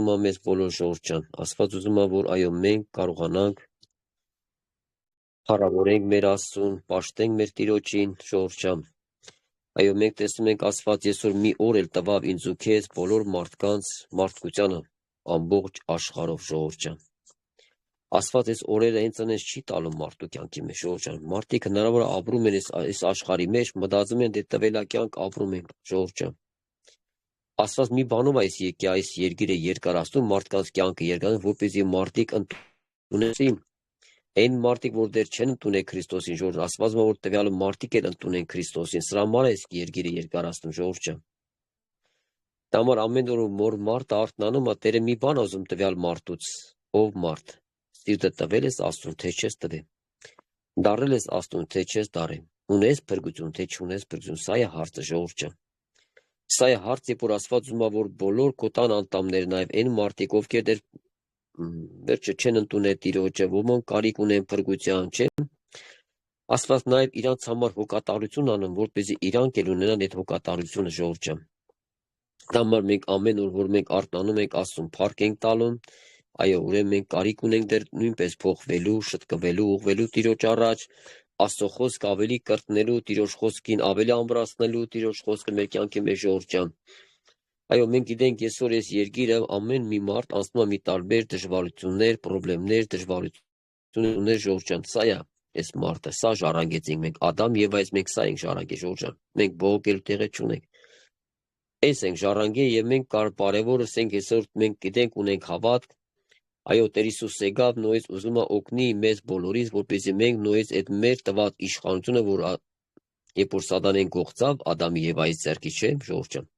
ուզում է մեզ բոլոր ժողովուրդ ջան, Աստված ուզում է, որ այո մենք կարողանանք փառավորենք մեր Աստծուն, պաշտենք մեր Տիրոջին, ժողովուրդ ջան։ Այո, մենք տեսնում ենք Աստված այսօր մի օր էլ տվավ ինձ ու քեզ բոլոր մարդկանց մարդկությանը ամբողջ աշխարհով ժողովուրդ ջան։ Աստված այս օրերը հենց այնպես չի տալու մարդու կյանքի մեջ ժողովուրդ ջան։ Մարդիկ հնարավոր է ապրում են այս աշխարհի մեջ, մտածում են դե տվելա կյանք ապրում են ժողովուրդ ջան։ Աստված մի բանով այս երկիրը երկարացնում մարդկանց կյանքը երկարացնում, որպեսզի մարդիկ ընդունեցին այն մարդիկ, որ դեռ չեն ընդունել Քրիստոսին, ժողովուրդ, Աստված որ տվյալը մարդիկ էլ ընդունեն Քրիստոսին, սրա համար է այս երկիրը երկարացնում ժողովուրդ ջան։ Դա համար ամեն օր որ մարդը արթնանում է, Տերը մի բան ուզում տվյալ մարդուց, ով մարդ, սիրտը տվել ես Աստծուն, թե չես տվել, դարել ես Աստծուն, թե չես դարել, ունես փրկություն, թե չունես փրկություն, սա է հարցը ժողովուրդ ջան։ Սա է հարցը, որ Աստված ուզում է, որ բոլոր քո տան անդամները, նաև այն մարդիկ, ովքեր դեռ վերջը չեն ընդունել Տիրոջը, ոմանք կարիք ունեն փրկության, չէ՞։ Աստված նաև իրանց համար հոգատարություն անում, որպեսզի իրանք էլ ունենան այդ հոգատարությունը ժողովուրդ ջան։ Դա համար մենք ամեն օր, որ մենք արթնանում ենք Աստծուն, փառք ենք տալու, այո, ուրեմն մենք կարիք ունենք դեռ նույնպես փոխվելու, շտկվելու, ուղղվելու Տիրոջ առաջ, Աստծո խոսքը ավելի կրտնելու, Տիրոջ խոսքին ավելի ամրացնելու, Տիրոջ խոսքը մեր կյանքի մեջ ժողովուրդ ջան։ Այո, մենք գիտենք այսօր այս երկիրը ամեն մի մարդ անցնում է մի տարբեր դժվարություններ, խնդիրներ, դժվարություններ ժողովուրդ ջան, սա է այս մարդը, սա ժառանգեցինք մենք, Ադամ եւ այս մենք սա ենք ժառանգել ժողովուրդ ջան, մենք բողոքել տեղը չունենք, այս ենք ժառանգել եւ մենք կարևորս ենք այսօր մենք գիտենք ունենք հավատք, այո Տեր Հիսուս եկավ նույնիսկ ուզում է օգնի մեզ բոլորից, որպեսզի մենք նույնիսկ այդ մեր տված իշխանությունը, որ երբ որ Սատանեն գործավ Ադամի եւ Եվայի ձեռքից, չէ ժողովուրդ ջան։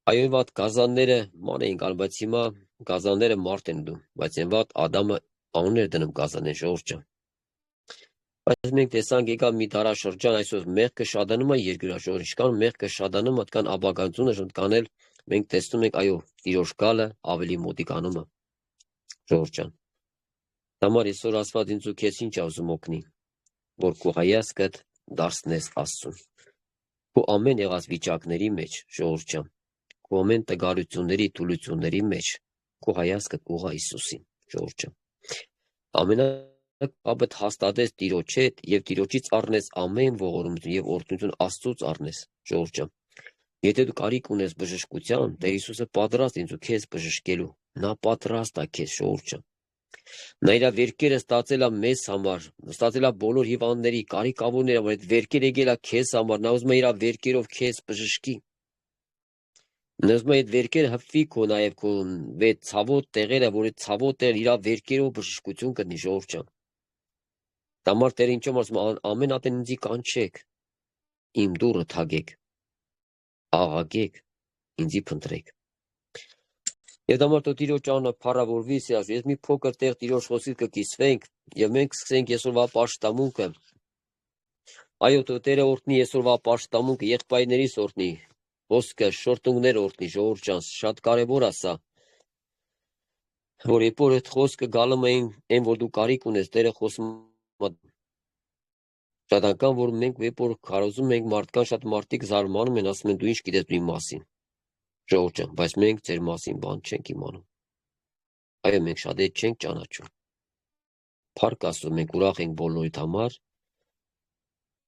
Այո, վատ գազանները ման էին գալ, բայց հիմա գազանները մարդ են դու, բայց այն վատ Ադամը անուններ դնում գազանեն ժողովուրդ ջան։ Բայց մենք տեսանք եկավ մի դարաշրջան, այսօր մեղքը շատանում է երկրի ժողովուրդ, ինչքան մեղքը շատանում, այդքան ապագայությունը շատկանել, մենք տեսնում ենք, այո, Տիրոջ գալը ավելի մոտիկանում է ժողովուրդ ջան։ Դա համար այսօր Աստված ինձ ու քեզ ինչ ուզում օգնի, որ քո հայացքդ դարձնես Աստծուն։ Քո ամեն եղած վիճակների մեջ ժողովուրդ ջան, քո ամեն տգարությունների, թուլությունների մեջ քո հայացքը ուղղա Հիսուսին ժողովուրդ ջան։ Ամենակապդ հաստատես Տիրոջ հետ եւ Տիրոջից առնես ամեն ողորմություն եւ օրհնություն Աստծուց առնես ժողովուրդ ջան։ Եթե դու կարիք ունես բժշկության, Տեր Հիսուսը պատրաստ ինձ ու քեզ բժշկելու, նա պատրաստ է քեզ ժողովուրդ ջան։ Նա իր վերքերը ստացել է մեզ համար, ստացել է բոլոր հիվանդների, կարիքավորների համար, այդ վերքերը եկել է քեզ համար, նա ուզում է իր վերքերով քեզ բժշկի։ Նա ուզում է այդ վերքերը հպվի քո նաև քո այդ ցավոտ տեղերը, որ այդ ցավոտ տեղը իր վերքերով բժշկություն կդնի ժողովուրդ ջան։ Դա համար Տերը ինչու ասում է ամեն ատեն ինձի կանչեք, իմ դուռը թագեք, աղաղեք, ինձի փնտրեք։ Եվ դա համար դու Տիրոջ անունը փառավորվի, ես մի փոքր տեղ Տիրոջ խոսքից կկիսվենք եւ մենք սկսենք այսօրվա պաշտամունքը։ Այո, Տերը օրհնի այսօրվա պաշտամունքը, եղբայրներիս օրհնի, խոսքը շորտունգներ օրհնի ժողովուրդ ջան, շատ կարեւոր է սա։ Որ երբ որ այդ խոսքը գալում էին, այն որ դու կարիք ունես, Տերը խոսում է։ Շատ անգամ որ մենք երբ որ քարոզում ենք մարդկան, շատ մարդիկ զարմանում են, ասում են դու ինչ գիտես իմ մասին։ Ժողովուրդ ջան, բայց մենք ձեր մասին բան չենք իմանում։ Այո, մենք շատ էլ չենք ճանաչում։ Փառք Աստծո, մենք ուրախ ենք բոլորիդ համար։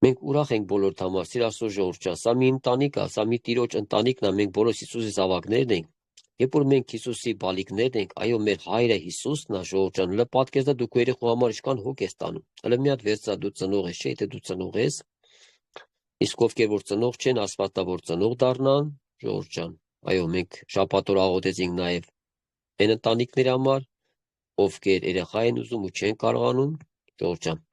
Մենք ուրախ ենք բոլորիդ համար, սիր Աստծո ժողովուրդ ջան, սա մի ընտանիք է, սա մի Տիրոջ ընտանիքն է, մենք բոլորս Հիսուսի զավակներն ենք։ Երբ որ մենք Հիսուսի բալիկներն ենք, այո, մեր հայրը Հիսուսն է ժողովուրդ ջան, լը պատկերացա դու քո երեխու համար ինչքան հոգ ես տանում։ Հələ մի հատ վերցա դու ծնող ես, չէ՞, եթե դու ծնող ես, իսկ ովքեր որ ծնող չեն, Աստվածա որ ծնող դառնան, ժողովուրդ ջան։ Այո, մենք շաբաթօր աղոթեցինք նաև այն ընտանիքների համար, ովքեր երեխա են ուզում ու չեն կարողանում, ժողովուրդ ջան։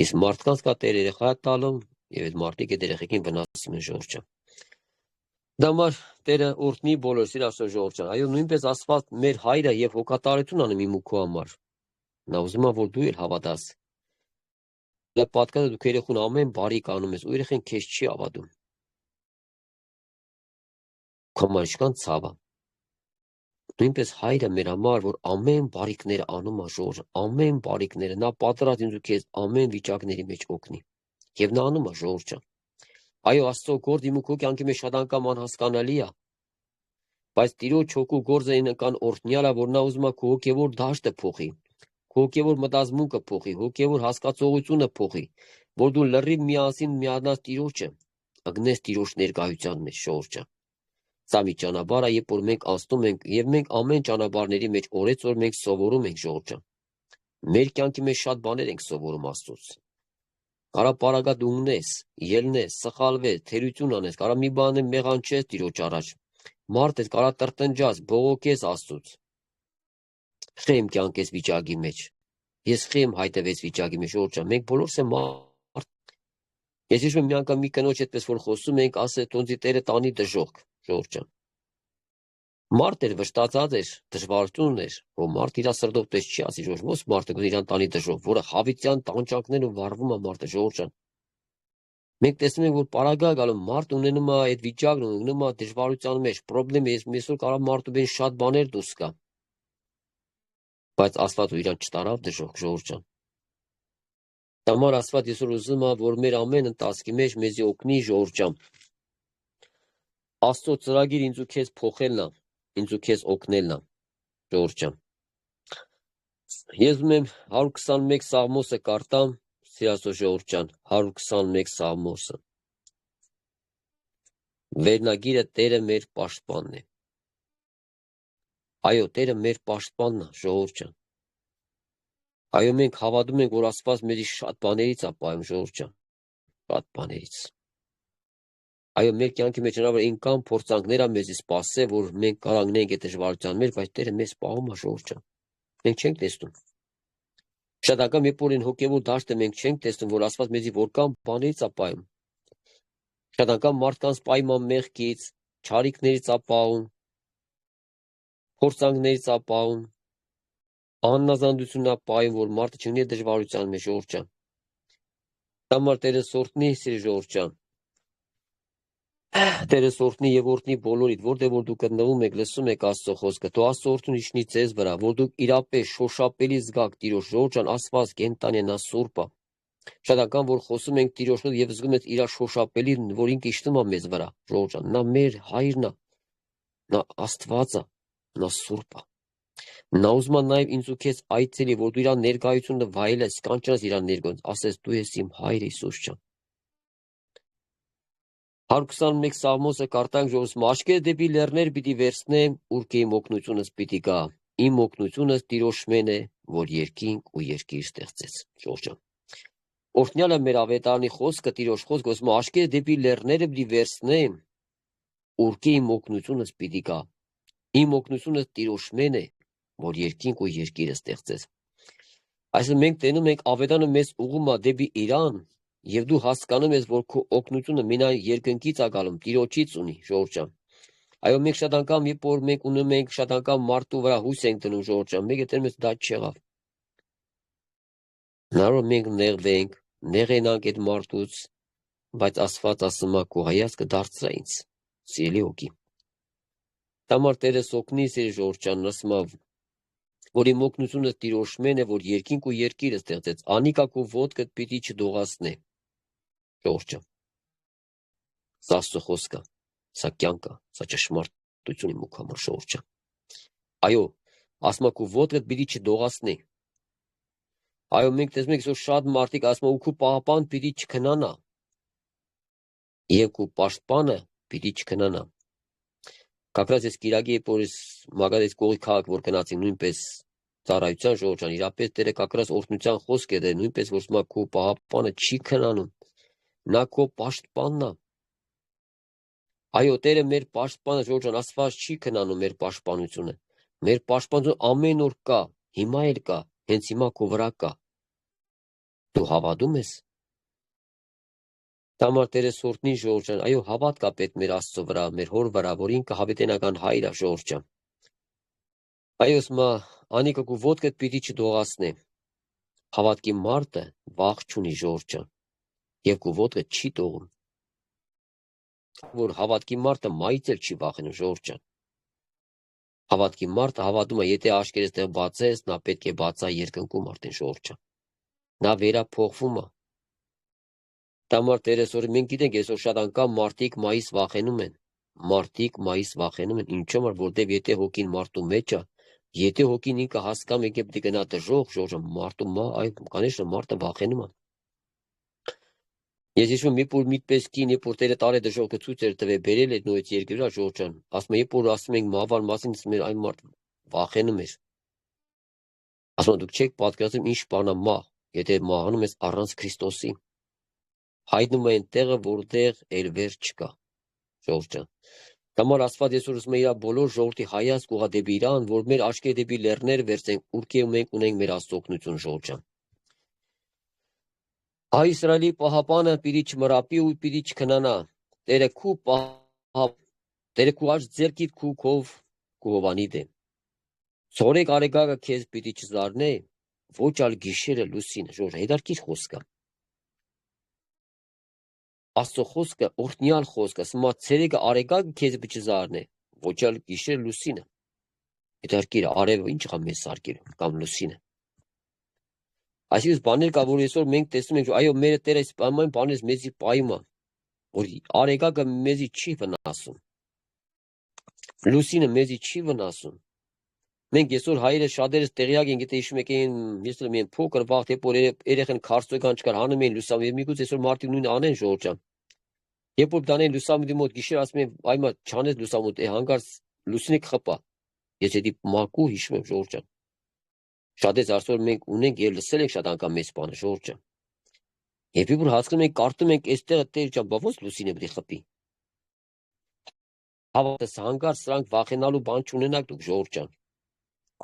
Իսկ մարդկանց կա Տեր երեխա տալում եւ այդ մարդիկ այդ երեխեքին վնասում են ժողովուրդ ջան։ Դա համար Տերը օրհնի բոլորս իր Աստծո ժողովուրդ ջան։ Այո, նույնպես Աստված մեր հայրը եւ հոգատարություն անում իմ ու քո համար։ Նա ուզում է որ դու էլ հավատաս։ Դա պատկանը դու երեխուն ամեն բարիք անում ես, ու երեխեն քեզ չի ավատում։ Կոմա ինչքան ցավ է։ Նույնպես հայրը մեր համար, որ ամեն բարիքները անում է ժողովուրդ, ամեն բարիքները նա պատրաստ ինձ ու քեզ ամեն վիճակների մեջ օգնի։ Եվ նա անում է ժողովուրդ ջան։ Այո, Աստծո գործը իմ ու քո կյանքի մեջ շատ անգամ անհասկանալի է։ Բայց Տիրոջ հոգու գործը ինքան օրհնյալը, որ նա ուզում է քո հոգևոր դաշտը փոխի, քո հոգևոր մտածմունքը փոխի, հոգևոր հասկացողությունը փոխի, որ դու լրիվ միասին միանաս Տիրոջը, ագնես Տիրոջ ներկայության մեջ, ժողովուրդ ջան։ Սա մի ճանապարհ է, երբ որ մենք անցնում ենք, եւ մենք ամեն ճանապարհների մեջ օրեցօր մենք սովորում ենք, ժողովուրդ ջան։ Մեր կյանքի մեջ շատ բաներ ենք սովորում Աստծուց։ Կարա պարագա դու ունես, ելնես, սխալվես, թերություն անես, կարա մի բան մեղանչես Տիրոջ առաջ։ Մարդ ես, կարա տրտնջաս, բողոքես Աստծուց։ Խեմ կյանքես վիճակի մեջ։ Ես խեմ հայտնվեց վիճակի մեջ, ժողովուրդ ջան, մենք բոլորս եմ մարդ։ Ես հիշում եմ մի անգամ մի կնոջ հետպես որ խոսում ենք, ասել տոնձի տերը տանի դժոխք, ժողովուրդ ջան։ Մարդ էր, վշտացած էր, դժվարություն ուներ, որ մարդ իր սրտով պես չի ասի, որ ո՞ց մարդը իրան տանի դժոխք, որը հավիտյան տանջանքներով վառվում է մարդը, ժողովուրդ ջան։ Մենք տեսնում ենք, որ պարագա գալու մարդ ունենում է այդ վիճակն ունենում է դժվարության մեջ, խնդրեմ ես այսօր կարող մարդու բեն շատ բաներ դուրս գա։ Բայց Աստված ու իրան չտարավ դժոխք, ժողովուրդ ջան։ Համար Աստված այսօր ուզում է, որ մեր ամեն ընթացքի մեջ մեզի օգնի, ժողովուրդ ջան։ Աստծո ծրագիր ինձ ու քեզ փոխելն է, ինձ ու քեզ օգնելն է, ժողովուրդ ջան։ Ես ուզում եմ 121 Սաղմոսը կարդամ, սիրածո ժողովուրդ ջան, 121 Սաղմոսը։ Վերնագիրը Տերը մեր պաշտպանն է։ Այո, Տերը մեր պաշտպանն է, ժողովուրդ ջան։ Այո, մենք հավատում ենք, որ Աստված մեզի շատ բաներից է պահում, ժողովուրդ ջան, շատ բաներից։ Այո, մեր կյանքի մեջ հնարավոր ինքան փորձանքներ է մեզի սպասել, որ մենք կարողանանք այդ դժվարության մեջ, բայց Տերը մեզ պահում է, ժողովուրդ ջան։ Մենք չենք տեսնում։ Շատ անգամ երբ որ այն հոգևոր դաշտը մենք չենք տեսնում, որ Աստված մեզի որքան բաներից է պահում։ Շատ անգամ մարդկանց պայման մեղքից, չարիքներից է պահում, փորձանքներից է պահում, աննազանդությունն է պահում, որ մարդը չունի դժվարության մեջ, ժողովուրդ ջան։ Համար Տերը սորտնի, սիրելի ժողովուրդ ջան։ Տերը սորտնի եւ օրհնի բոլորիդ, որտեղ որ դուք գտնվում եք, լսում եք Աստծո խոսքը, թող Աստծո օրհնությունը իջնի ձեզ վրա, որ դուք իրապես շոշափելի զգաք Տիրոջ, ժողովուրդ ջան, Աստված կենտանի նա սուրբ է։ Շատ անգամ որ խոսում ենք Տիրոջով եւ զգում եք իր շոշափելի, որ ինքը իջնում է մեզ վրա, ժողովուրդ ջան, նա մեր հայրն է, նա Աստված է, նա սուրբ է։ Նա ուզում է նաեւ ինձ ու քեզ այցելի, որ դու իր ներկայությունը վայելես, կանչես իր ներկայություն, ասես դու ես իմ հայր Հիսուս ջան։ 121 Սաղմոսը կարդանք, ժողովուրդ, աչքերը դեպի լեռներ պիտի վերցնեմ, ուր իմ օգնությունս պիտի գա։ Իմ օգնությունս Տիրոջմեն է, որ երկինք ու երկիր ստեղծեց, ժողովուրդ ջան։ Օրհնյալը մեր ավետարանի խոսքը, Տիրոջ խոսքը, ասում է աչքերը դեպի լեռները պիտի վերցնեմ, ուր իմ օգնությունս պիտի գա։ Իմ օգնությունը Տիրոջմեն է, որ երկինք ու երկիրը ստեղծեց։ Այսինքն մենք տենում ենք ավետարանը մեզ ուղղում է դեպի Իրան, եւ դու հասկանում ես, որ քո օգնությունը մենայն երկնքից է գալու, Տիրոջից ունի, ժողովուրդ ջան։ Այո, մենք շատ անգամ երբ որ մենք ունում ենք շատ անգամ մարդու վրա հույս ենք դնում, ժողովուրդ ջան, մենք դեռ մեզ դա չեղավ։ Նարո մենք նեղվենք, նեղենանք այդ մարդուց, բայց Աստված ասում է քո հայացքը դարձրա ինձ, սիրելի հոգի։ Համար Տերս օգնի, սիրելի ժողովուրդ ջան, ասում է, որ իմ օգնությունը Տիրոջմեն է, որ երկինք ու երկիրը ստեղծեց, անիկա քո ոտքդ պիտի չդողացնե, ժողովուրդ ջան։ Սա Աստծո խոսքը, սա կյանքը, սա ճշմարտություն իմ ու համար, ժողովուրդ ջան։ Այո, ասում է քո ոտքդ պիտի չդողացնե։ Այո, մենք տեսնում ենք, որ շատ մարդիկ ասում են, ու քո պահապան պիտի չքնանա։ Եվ քո պաշտպանը պիտի չքնանա։ Կակրած ես կիրակի երբ որ մագարից կողի քաղաք որ գնացի նույնպես ծառայության ժողովուրդ ջան, իրապես Տերը կակրած օրհնության խոսք է դեր, նույնպես որ ասում է քո պահապանը չի քնանում։ Նա քո պաշտպանն է։ Այո, Տերը մեր պաշտպանը, ժողովուրդ ջան, Աստված չի քնանում մեր պաշտպանությունը։ Մեր պաշտպանությունը ամեն օր կա, հիմա էլ կա, հենց հիմա քո վրա կա։ Դու հավատում ես։ Համար Տերս օրհնի, ժողովուրդ ջան, այո, հավատ կա պետք մեր Աստծո վրա, մեր հոր վրա, որ ինքը հավիտենական հայր է, ժողովուրդ ջան։ Այո, ասում է, անիկա քո ոտքդ պիտի չդողացնե։ Հավատքի մարդը վախ չունի, ժողովուրդ ջան, եւ քո ոտքը չի դողում։ Որ հավատքի մարդը մայից էլ չի վախենում, ժողովուրդ ջան։ Հավատքի մարդը հավատում է, եթե աշկերտես տեղ բացես, նա պետք է բացա երկնքում արդեն, ժողովուրդ ջան։ Նա վերափոխվում է։ Համար Տերս որ մենք գիտենք, այսօր շատ անգամ մարդիկ մայից վախենում են, մարդիկ մայիս վախենում են, ինչու՞ համար, որտեվ եթե հոգին մարդու մեջ է, եթե հոգին ինքը հասկանում եկե պետք է գնա դժոխ, Ժողովուրդ, մարդու այ конечно մարդը վախենում է։ Ես հիշում եմ, երբ որ միտպես կին, երբ որ Տերը տարե դժոխքը ցույց էր տվել, բերել էր նույնից երկրի վրա, Ժողովուրդ, ասում եմ, երբ որ ասում ենք մահվան մասին, ասում են այն մարդ վախենում էր։ Ասում եմ, դուք չեք պատկերացնում ինչ բան է մահ, եթե մահանում ես առանց Քրիստոսի։ Հայտնվում է այն տեղը, որտեղ էլ վեր չկա, Ժողովուրդ։ Համար Աստված այսօր ուզում է իր բոլոր ժողովրդի հայացք ուղղա դեպի իրան, որ մեր աչքերը դեպի լեռներ վերցենք, ուրքեր մենք ունենք մեր Աստծո օգնություն, Ժողովուրդ։ Հայ Իսրայելի պահապանը պիտի չմռապի ու պիտի չքնանա։ Տերը քու աջ ձեռքիդ քու քով կհովանի դե։ Ցորեկ արեգակը քեզ պիտի չզարնե, ոչ ալ գիշերը լուսինը, Ժողովուրդ, հետարքիր խոսքը։ Աստծո խոսքը, օրհնյալ խոսքը, ասում է ցերեկը արեգակը քեզ պիտի չզարնե, ոչ ալ գիշերը լուսինը։ Հետարքիր արևը ինչ է մեզ սարքել կամ լուսինը։ Այսինքն բաներ կա, որ այսօր մենք տեսնում ենք, այո, մեր Տերը այս ամեն բաներից մեզի պայում է, որ արեգակը մեզի չի վնասում, լուսինը մեզի չի վնասում։ Մենք այսօր հայերը շատերս տեղյակ ենք, եթե հիշում եք, ես ասում եմ, փոքր վաղ երբ որ երեխան քարծոկան չկար, հանում էին լուսամուտ, միգուցե այսօր մարդիկ նույնը անեն, Ժողովուրդ։ Երբ որ դանեն լուսամուտի մոտ գիշեր ասում են, այմա չանես լուսամուտ, հանկարծ լուսինը կխպա։ Ես էդի մակու հիշում եմ, Ժողովուրդ։ Շատերս այսօր մենք ունենք եւ լսել ենք շատ անգամ մեծ բանը, Ժողովուրդ։ Երբ որ հասկանում ենք, կարդում ենք այստեղը Տեր ջան, բա ո՞նց լուսինը պետք է խփի։ Հավատս հանկարծ սրանք վախենալու բան չունենաք դուք, Ժողովուրդ։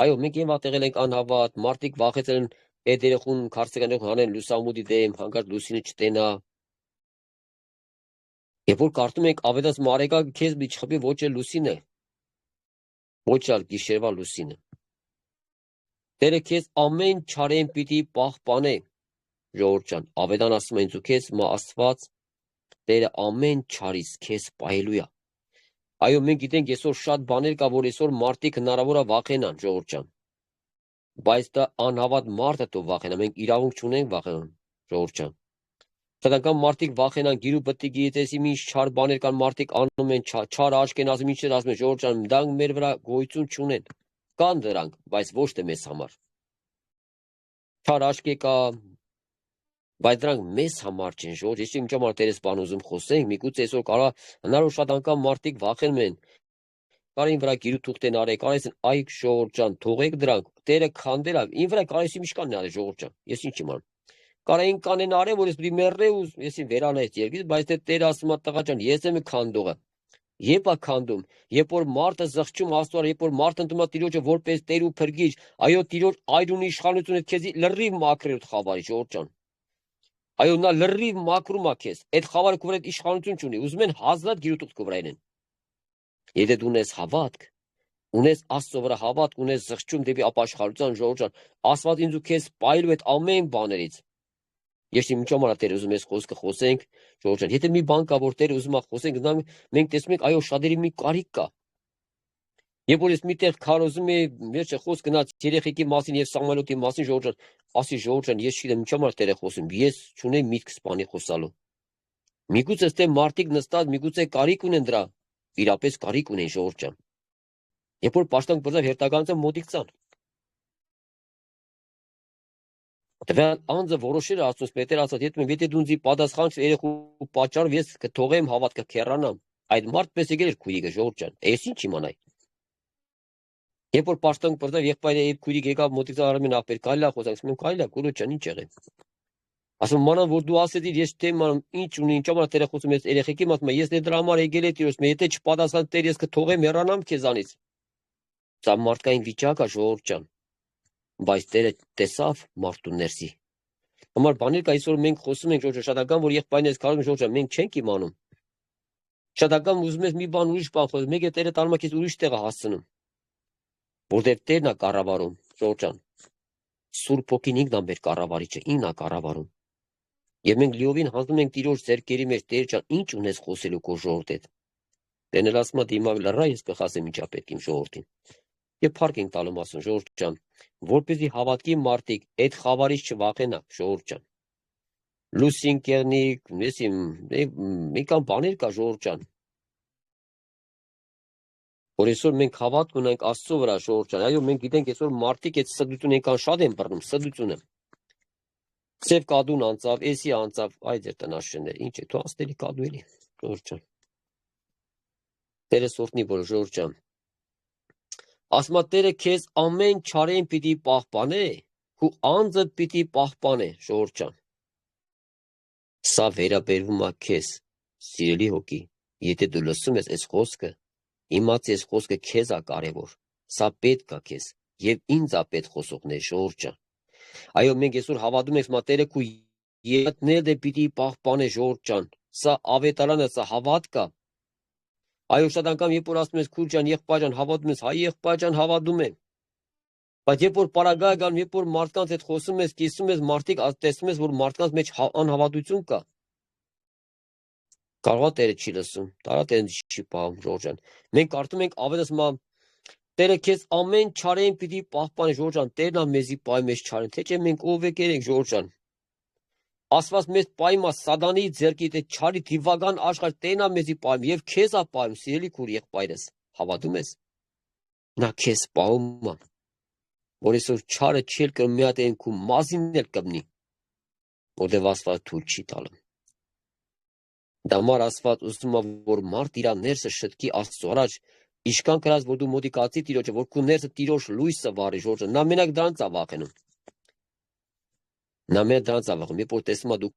Այո, մենք եւ ատեղել ենք անհավատ, մարդիկ վախեցել են այդ երեխուն քարսեկանով հանեն լուսամուտի դեմ, հանկարծ լուսինը չտենա։ Երբ որ կարդում ենք ավետաց մարեկակը քեզ մի չխփի ոչ էլ լուսինը, ոչ ալ գիշերվա լուսինը։ Տերը քեզ ամեն չարեն պիտի պահպանե, Ժողովուրդ ջան, ավետան ասում են դու քեզ մա Աստված Տերը ամեն չարից քեզ պահելու է։ Այո, մենք գիտենք այսօր շատ բաներ կա, որ այսօր մարդիկ հնարավոր է վախենան, Ժողովուրդ ջան։ Բայց դա անհավատ մարդը թող վախենա, մենք իրավունք չունենք վախենան, Ժողովուրդ ջան։ Սակայն մարդիկ վախենան, գիրու պտիկի, տեսի ինչ չար բաներ կան, մարդիկ անում են, չար աչք են ասում, ինչ են ասում, Ժողովուրդ ջան, դրանք մեր վրա գոյություն չունեն։ Կան դրանք, բայց ոչ թե մեզ համար։ Չար աչք կա, բայց դրանք մեզ համար չեն, Ժողովուրդ, ես ինչ համար Տերես բան ուզում խոսենք, միգուցե այսօր կարա հնարավոր շատ անգամ մարդիկ վախենում են։ Կարին վրա գիրու թուղթ են արել, կարես այ Ժողովուրդ ջան, թողեք դրանք, Տերը քանդել է, ին վրա կարես ինչ կան արել, Ժողովուրդ ջան, ես ինչ իմանամ։ Կարային կանեն արել, որ ես պիտի մեռնե ու եսին վերանայեց երկից, բայց դե Տերը ասում է տղա ջան, ես եմ քանդողը։ Երբ է քանդում, երբ որ մարդը զղջում Աստծո, երբ որ մարդը ընդունում է Տիրոջը որպես Տեր ու Փրկիչ, այո, Տիրոջ այրունի իշխանությունը քեզի լրիվ մաքրել խավարի, Ժողովուրդ ջան։ Այո, նա լրիվ մաքրում է քեզ։ Այդ խավարը քո վրա իշխանություն չունի։ Ուզում են հազարդ գիրուտուղ քո վրա են։ Եթե դու ունես հավատք, ունես Աստծո վրա հավատք, ունես զղջում դեպի ապաշխարության, Ժողովուրդ ջան, Աստված ինձ ու քեզ պայելու այդ ամեն բաներից։ Ես ինչ համար Տերը ուզում ես խոսքը խոսենք, Ժողովուրդ ջան, եթե մի բան կա, որ Տերը ուզում է խոսենք, մենք տեսնում ենք, այո, շատերի մի կարիք կա։ Երբ որ ես միտեղ քարոզում եմ, վերջը խոսք գնաց երեխեքի մասին եւ Սամուելոտի մասին, Ժողովուրդ ջան, ասի Ժողովուրդ ջան, ես չգիտեմ ինչ համար Տերը խոսում, ես չունեմ միտք սպանի խոսալու։ Միգուցե ստե մարդիկ նստած, միգուցե կարիք ունեն դրա, իրապես կարիք ունեն, Ժողովուրդ ջան։ Երբ որ պաշտոնք բրձավ հերթականացան մոտիկ ցան։ Տվյալ անձը որոշել է Աստծոս Պետեր ասած, եթե դու ինձ պատասխանես երեխու պատճառով ես կթողեմ հավատքը քերանամ, այդ մարդ պես եկել էր քույրիկը, Ժողովուրդ ջան, ես ինչ իմանայի։ Երբ որ պաշտոնք բրձավ եղբայրը եւ քույրիկ եկավ մոտիկ ցան արմեն ախպեր, կայլա խոսանք, ասում եմ կայլա, գուրու ջան, ինչ եղել։ Ասում մանան որ դու ասեցիր, ես չեմ անում, ինչ ունի, ինչ համար Տերը խոսում ես երեխեքի մասին, ես դրա համար եկել եմ Տիրոջ, եթե չպատասխան Տեր, ես կթողեմ հեռանամ քեզանից։ Սա մարդկային վիճակ է, Ժողովուրդ ջան, բայց Տերը տեսավ մարդու ներսի։ Համար բաներ կա, այսօր մենք խոսում ենք, Ժողովուրդ ջան, շատ անգամ որ եղբայրներս կարող են, Ժողովուրդ ջան, մենք չենք իմանում։ Շատ անգամ ուզում ես մի բան ուրիշ բան խոսել, մեկ է Տերը տանում է քեզ ուրիշ տեղ է հասցնում։ Որտեղ Տերն է կառավարում, Ժողովուրդ ջան։ Սուրբ Հոգին ինքն է մեր կառավարիչը, ինքն է կառավարում։ Եվ մենք լիովին հանձնում ենք Տիրոջ ձեռքերի մեջ, Տեր ջան, ինչ ունես խոսելու քո ժողովրդ հետ։ Տերն էլ ասում է դիմակ լռա, ես կխասեմ ինչա պետք իմ ժողովրդին։ Եվ փառք ենք տալում ասում, Ժողովուրդ ջան, որպեսզի հավատքի մարդիկ այդ խավարից չվախենա, Ժողովուրդ ջան։ Լուսին կեղնիկ, մի կան բաներ կա, Ժողովուրդ ջան, որ այսօր մենք հավատ ունենք Աստծո վրա ժողովուրդ ջան, այո մենք գիտենք այսօր մարդիկ այդ սդությունը այնքան շատ են բռնում, սդությունը։ Սև կադուն անցավ, էսի անցավ, այ ձեր տնաշեններ, ինչ է, դու աստելի կադու էլի, ժողովուրդ ջան։ Տերը սորտնի որ ժողովուրդ ջան։ Ասմա Տերը քեզ ամեն չարեն պիտի պահպանե, ու անձդ պիտի պահպանե, ժողովուրդ ջան։ Սա վերաբերվում է քեզ, սիրելի հոգի, եթե դու լսում ես այս խոսքը, իմացի այս խոսքը քեզ է կարևոր, սա պետք է քեզ, եւ ինձ է պետք խոսողներ, ժողովուրդ ջան։ Այո, մենք այսօր հավատում ենք, մա Տերը քու ետնել դե պիտի պահպանե, ժողովուրդ ջան։ Սա ավետարանը, սա հավատք է։ Այո, շատ անգամ երբ որ ասում ես քուր ջան, եղբայր ջան, հավատում ես, հայ եղբայր ջան, հավատում եմ։ Բայց երբ որ պարագայ գան, երբ որ մարդկանց հետ խոսում ես, կիսում ես, մարդիկ տեսնում ես, որ մարդկանց մեջ անհավատություն կա։ Կարող է Տերը չի լսում, տարա Տերը չի պահում, ժողովուրդ ջան։ Մենք կարդում ենք ավետս մա Տերը քեզ ամեն չարեն պիտի պահպանի, ժողովուրդ ջան, Տերն է մեզի պահի մեզ չարեն, թե չէ մենք ով եկել ենք, ժողովուրդ ջան։ Ասված մեզ պայմա սադանի ձեռքի թե չարի դիվական աշխարհ Տերն է մեզի պահում եւ քեզ է պահում, սիրելի քուր եղբայրս, հավատում ես։ Նա քեզ պահում է, որ այսօր չարը չել կրում մի հատ են քու մազին էլ կմնի, որտեվ Աստված թույլ չի տալու։ Դամար Աստված ուզում է, որ մարդ իր ներսը շտկի Աստծո առաջ, իշքան կրած, որ դու մոդիկացի Տիրոջը, որ քու ներսը Տիրոջ լույսը վարի, ժողովուրդ ջան, նա մենակ դրանց է վախենում։ Նա մենակ դրանց է վախենում, երբ որ տեսնում է դու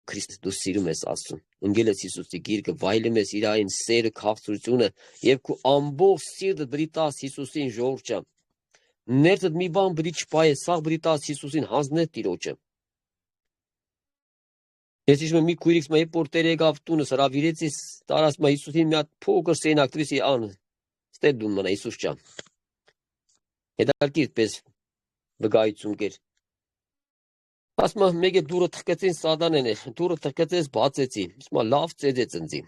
Քրիստոս դու սիրում ես Աստծուն, ընկել ես Հիսուսի գիրկը, վայելում ես իր այն սերը, քաղցրությունը, եւ քու ամբողջ սիրտը բրի տաս Հիսուսին, ժողովուրդ ջան։ Ներսդ մի բան բրի չպայես, սաղ բրի տաս Հիսուսին, հանձնես Տիրոջը։ Ես հիշում եմ մի քույրիկս մա երբ որ Տերը եկավ տունս հրավիրեց, տարած մա Հիսուսին մի հատ փոքր սենակ տվեցի ան, ստե դուն մնա Հիսուս ջան։ Հետաքրքիր պես վկայություն կեր։ Ասма մեկ է դուրը թխկեցին սադանեն է, դուրը թխկեցես բացեցի, ասма լավ ծեծեց ընձի,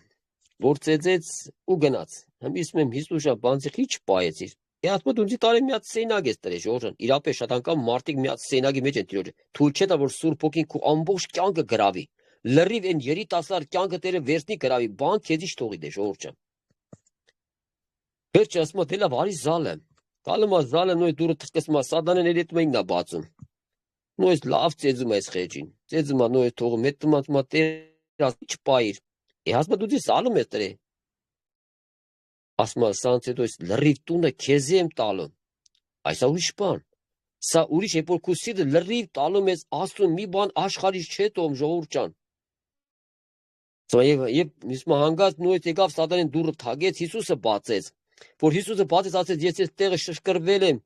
որ ծեծեց ու գնաց, հմիսում եմ Հիսուսա բանցի խիչ պայեցիր, ասма դու ընձի տարի մի հատ սենակ ես տրե ժողովուրդ, իրապես շատ անգամ մարդիկ մի հատ սենակի մեջ են Տիրոջը, թույլ չէ տա որ Սուրբ Հոգին քու ամբողջ կյանքը գրավի, լրիվ են երիտասարդ կյանքը Տերը վերցնի գրավի, բան քեզի չթողի դե ժողովուրդ ջան։ Վերջ ասма դե լավ արի զալը, գալում է զալը նոյ դուրը թխկեցում է սադանեն երետում էին նա բացում։ Նույնիսկ լավ ծեծում այս խեջին, ծեծում է նույն թողում, հետ տմացմա Տեր չպայիր, ասма դու դես ալում ես տրե, ասма սանց հետո այս լրիվ տունը քեզի եմ տալում, այս ուրիշ բան, սա ուրիշ է, որ քու սիրտը լրիվ տալում ես Աստծուն, մի բան աշխարհից չէ տոմ ժողովուրդ ջան, եւ հանգած նույնիսկ եկավ սատանեն դուրը թագեց, Հիսուսը բացեց, որ Հիսուսը բացեց, ասեց ես այս տեղը շշկրվել եմ,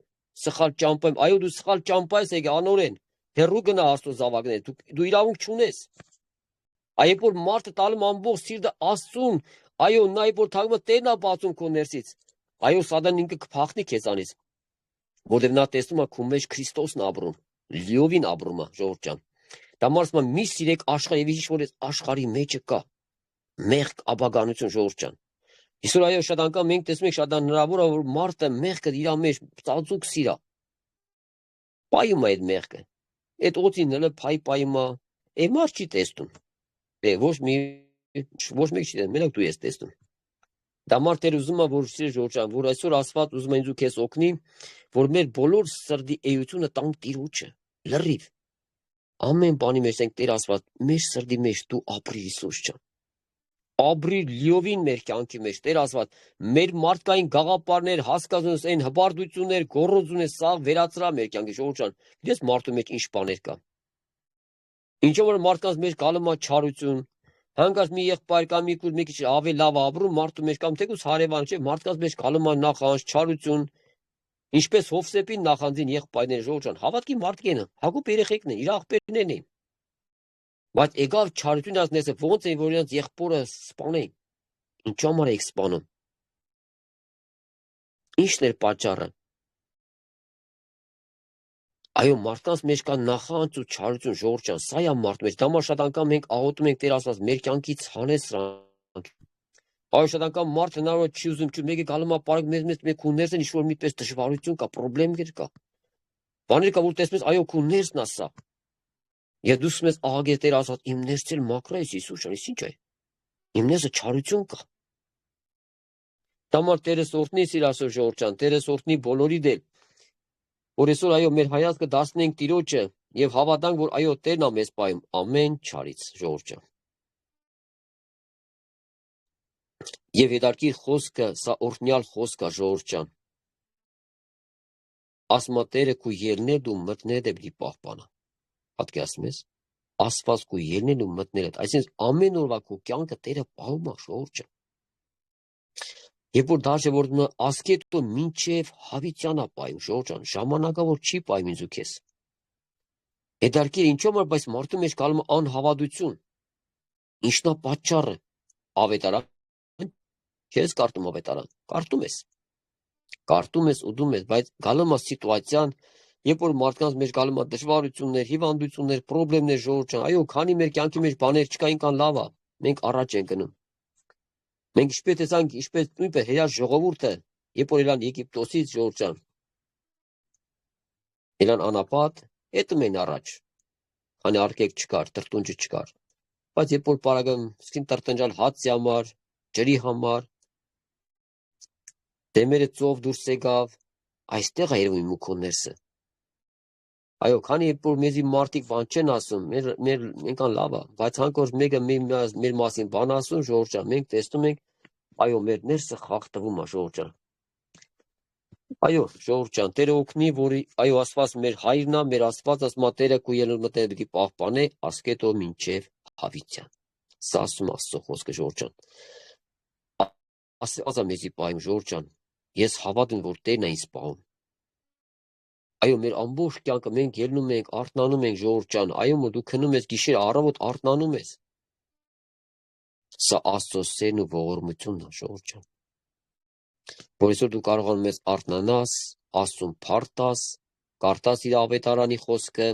սխալ ճամփա եմ, այո դու սխալ ճամփա ես եկել անօրեն, հերու գնա Աստծո զավակներ, դու իրավունք չունես։ Այո որ մարդը տալում ամբողջ սիրտը Աստծուն, այո նա որ թագումը Տերն է բացում քո ներսից, այո սատանն ինքը կփախնի քեզանից, որովհետև նա տեսնում է քո մեջ Քրիստոսն ապրում, լիովին ապրում է ժողովուրդ ջան։ Դա մարսմա մի սիրեք աշխարհ եւ ինչ որ այս աշխարհի մեջը կա, մեղք ապագանություն ժողովուրդ ջան։ Այսօր այո շատ անգամ մենք տեսնում ենք շատ հնարավոր է որ մարդը մեղքը իր մեջ ծածուկ սիրա։ Պայում է այդ մեղքը։ Այդ օծին հələ պայում է, մարդ չի տեսնում։ Ոչ մեկ չի տեսնում, մենակ դու ես տեսնում։ Դա մարդեր ուզում է որ սիրի ժողովուրդ ջան, որ այսօր Աստված ուզում է ինձ ու քեզ օգնի, որ մեր բոլոր սրտի էությունը տանք Տիրոջը, լրիվ։ Ամեն բանի մեջ ենք Տեր Աստված, մեր սրտի մեջ դու ապրի Հիսուս ջան։ Ապրի լիովին մեր կյանքի մեջ Տեր Աստված, մեր մարդկային գաղափարներ, հասկացությունս, այն հպարտություններ, գոռոզություններ, սա վերացրա մեր կյանքի ժողովուրդ ջան։ Գիտես մարդու մեջ ինչ բաներ կա։ Ինչու որ մարդկանց մեջ գալու է չարություն, հանկարծ մի եղբայր կամ մի քույր մի քիչ ավելի լավ ապրում մարդու մեջ կամ թեկուզ հարևան չէ, մարդկանց մեջ գալու է նախանձ, չարություն, ինչպես Հովսեփին նախանձին եղբայրները ժողովուրդ ջան, հավատքի մարդիկ են, Հակոբ երեխեքն են, իր աղբերներն են։ Բայց եկավ չարություն ասնեսը ոնց են որ իրենց եղբորը սպանեն։ Ինչ համար եք սպանում։ Ինչն էր պատճառը։ Այո, մարդկանց մեջ կա նախանձ ու չարություն ժողովուրդ ջան, սա է մարդու մեջ։ Դա մա շատ անգամ մենք աղոթում ենք Տեր Աստված, մեր կյանքից հանես սրանք։ Այո, շատ անգամ մարդը հնարավոր չի ուզում, մեկը գալու է ապարակ մեզ քու ներսն ինչ որ միտպես դժվարություն կա, խնդիրներ կա։ Բաներ կա որ տեսնես, այո, քու ներսն է սա։ Եվ դու ասում ես, ահագե Տեր Աստված, իմ ներսել մաքրայես Հիսուս ջան, ինչ է։ Իմ ներսը չարություն կա։ Համար Տերս օրհնի սիրասոր ժողովուրդ ջան, Տերս օրհնի բոլորի դել, որ այսօր այո մեր հայացքը դասնենք Տիրոջը եւ հավատանք, որ այո Տերն է մեզ պահում ամեն չարից, ժողովուրդ ջան։ Եվ հետարքիր խոսքը, սա օրհնյալ խոսք է, ժողովուրդ ջան։ Ասմա Տերը քու ելնել ու մտնել է պիտի պահպանա։ Պատկերացնում ես։ Աստված քու ելնել ու մտնել է, այսինքն ամեն օրվա քու կյանքը Տերը պահում է, ժողովուրդ ջան։ Երբ որ դաժե որ ասկետո մինչև հավիտյան է պայում, ժողովուրդ ջան, ժամանակավոր չի պայում ինձ ու քեզ։ Հետարքիր ինչու՞ որ բայց մարդու մեջ գալու է անհավատություն։ Ինչն է պատճառը։ Ավետարան չես կարդում ավետարան, կարդում ես ուդում ես, բայց գալու է սիտուացիան, երբ որ մարդկանց մեջ գալու է դժվարություններ, հիվանդություններ, խնդիրներ, ժողովուրդ ջան, այո, քանի մեր կյանքի մեջ բաներ չկային կան լավ է, մենք առաջ ենք գնում։ Մենք ինչպես տեսանք, ինչպես նույնպես հեյա ժողովուրդը, երբ որ ելան Եգիպտոսից, ժողովուրդ ջան, ելան անապատ, հետում են առաջ, քանի արկեք չկար, տրտունջը չկար, բայց երբ որ պարագան սկին տրտնջալ հացի համար, ջրի համար, դեմերը ծով դուրս եկավ, այստեղ է երևում մուքոններսը։ Այո, քանի երբ որ մեզի մարդիկ բան չեն ասում, մենք ան լավ է, բայց հանկարծ մեկը մեր մասին բան ասում, ժողովուրդ ջան, մենք տեսնում ենք, այո, մեր ներսը խախտվում է, ժողովուրդ ջան։ Այո, ժողովուրդ ջան, Տերը օգնի, որ այո, Աստված մեր հայրն է, մեր Աստված ասма Տերը քու ելնել մտել պիտի պահպանե ասկետո մինչև հավիտյան։ Սա ասում Աստծո խոսքը, ժողովուրդ ջան։ Աստված է մեզի պահում, ժողովուրդ ջան։ Ես հավատում, որ Տերն է ինձ պահում։ Այո, մեր ամբողջ կյանքը մենք ելնում ենք, արթնանում ենք, ժողովուրդ ջան, այո, դու քնում ես գիշեր առավոտ արթնանում ես։ Սա Աստծո սերն ու ողորմությունն է, ժողովուրդ ջան։ Որ այսօր դու կարողանում ես արթնանաս, Աստծուն փառտաս, կարդաս իր ավետարանի խոսքը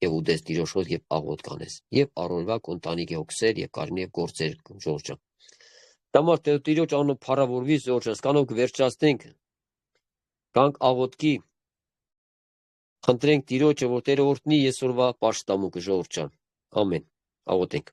եւ ուտես Տիրոջ խոսքը եւ աղոթք անես։ Եվ առօրվա կոնտանիքի հոգսեր եւ կարմիր եւ գործեր, ժողովուրդ ջան։ Դամար Տիրոջ անունով փառավորվի, ժողովուրդ ջան, սկանով կվերջացնենք։ Գանք աղոթքի։ Խնդրենք Տիրոջը, որ Տերը օրհնի այսօրվա պաշտամունքը, ժողովուրդ ջան։ Ամեն։ Աղոթենք։